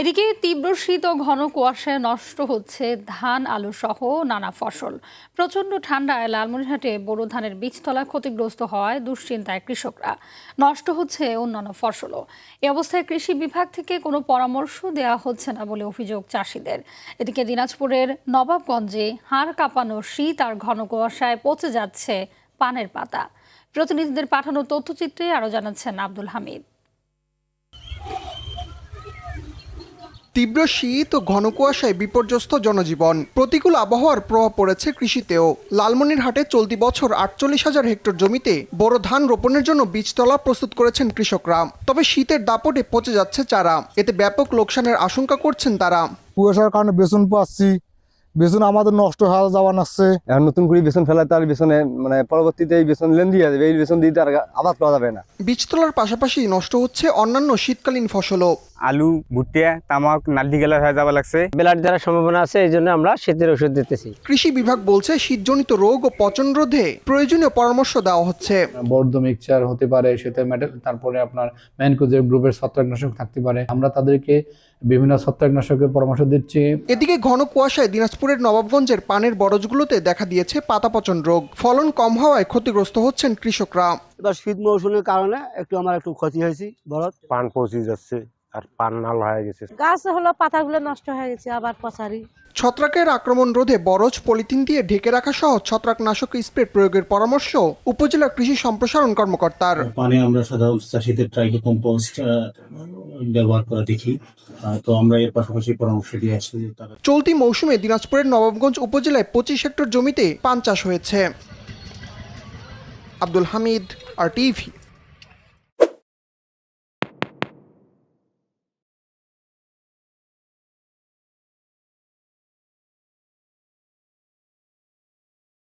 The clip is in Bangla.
এদিকে তীব্র শীত ও ঘন কুয়াশায় নষ্ট হচ্ছে ধান, আলু সহ নানা ফসল। প্রচণ্ড ঠান্ডায় লালমনিরহাটে বোরো ধানের বীজতলা ক্ষতিগ্রস্ত হওয়ায় দুশ্চিন্তায় কৃষকরা। নষ্ট হচ্ছে অন্যান্য ফসলও। এ অবস্থায় কৃষি বিভাগ থেকে কোনো পরামর্শ দেওয়া হচ্ছে না বলে অভিযোগ চাষিদের। এদিকে দিনাজপুরের নবাবগঞ্জে হাড় কাঁপানো শীত আর ঘন কুয়াশায় পচে যাচ্ছে পানের পাতা। প্রতিনিধিদের পাঠানো তথ্যচিত্রে আরও জানাচ্ছেন আব্দুল হামিদ। তীব্র শীত ও ঘন কুয়াশায় বিপর্যস্ত জনজীবন। প্রতিকূল আবহাওয়ার প্রভাব পড়েছে কৃষিতেও। লালমনিরহাটে চলতি বছর ৪৮,০০০ হেক্টর জমিতে বোরো ধান রোপণের জন্য বীজতলা প্রস্তুত করেছেন কৃষকরা। তবে শীতের দাপটে পচে যাচ্ছে চারা। এতে ব্যাপক লোকসানের আশঙ্কা করছেন তারা। কুয়াশার কারণে বেসন পাচ্ছি, বেসন আমাদের নষ্ট হয়ে যাওয়া লাগছে। এখন নতুন করে বেসন ফেলাতে আর বেসনে পরবর্তীতে এই বেসন লেন দিয়ে যাবে, এই বেসন দিতে আর আবাদ করা যাবে না। বীজতলার পাশাপাশি নষ্ট হচ্ছে অন্যান্য শীতকালীন ফসলও। আলু, ভুট্টা, তামাক, নাল্টি গেলার হয়ে যাওয়া লাগছে। বেলার দ্বারা সম্ভাবনা আছে, এই জন্য আমরা শীতের ওষুধ দিতেছি। কৃষি বিভাগ বলছে শীতজনিত রোগ ও পচন রোধে প্রয়োজনীয় পরামর্শ দেওয়া হচ্ছে। বর্ধ মিক্সচার হতে পারে, সেটা তারপরে আপনার ম্যানকোজেব গ্রুপের ছত্রাকনাশক থাকতে পারে। আমরা তাদেরকে বিভিন্ন ছত্রাকনাশকের পরামর্শ দিচ্ছি। এদিকে ঘন কুয়াশায় দিনাজপুরের নবাবগঞ্জের পানের বরজগুলোতে দেখা দিয়েছে পাতা পচন রোগ। ফলন কম হওয়ায় ক্ষতিগ্রস্ত হচ্ছেন কৃষকরা। এবার শীত মৌসুমের কারণে আমার একটু ক্ষতি হয়েছে। পান পচে যাচ্ছে আর পান নাল হয়ে গেছে। গাছ হলো পাতাগুলো নষ্ট হয়ে গেছে, আবার পচারি। ছত্রাকের আক্রমণ রোধে বরজ, পলিথিন দিয়ে ঢেকে রাখা সহ ছত্রাকনাশক স্প্রে প্রয়োগের পরামর্শ উপজেলা কৃষি সম্প্রসারণ কর্মকর্তার। পানে আমরা সাধারণত চাষিদের ট্রাইকো কম্পোস্ট ব্যবহার করা দেখি, তো আমরা এর পাশাপাশি পরামর্শ দিয়ে আসছি। চলতি মৌসুমে দিনাজপুরের নবাবগঞ্জ উপজেলায় ২৫ হেক্টর জমিতে পান চাষ হয়েছে। আব্দুল হামিদ, RTV।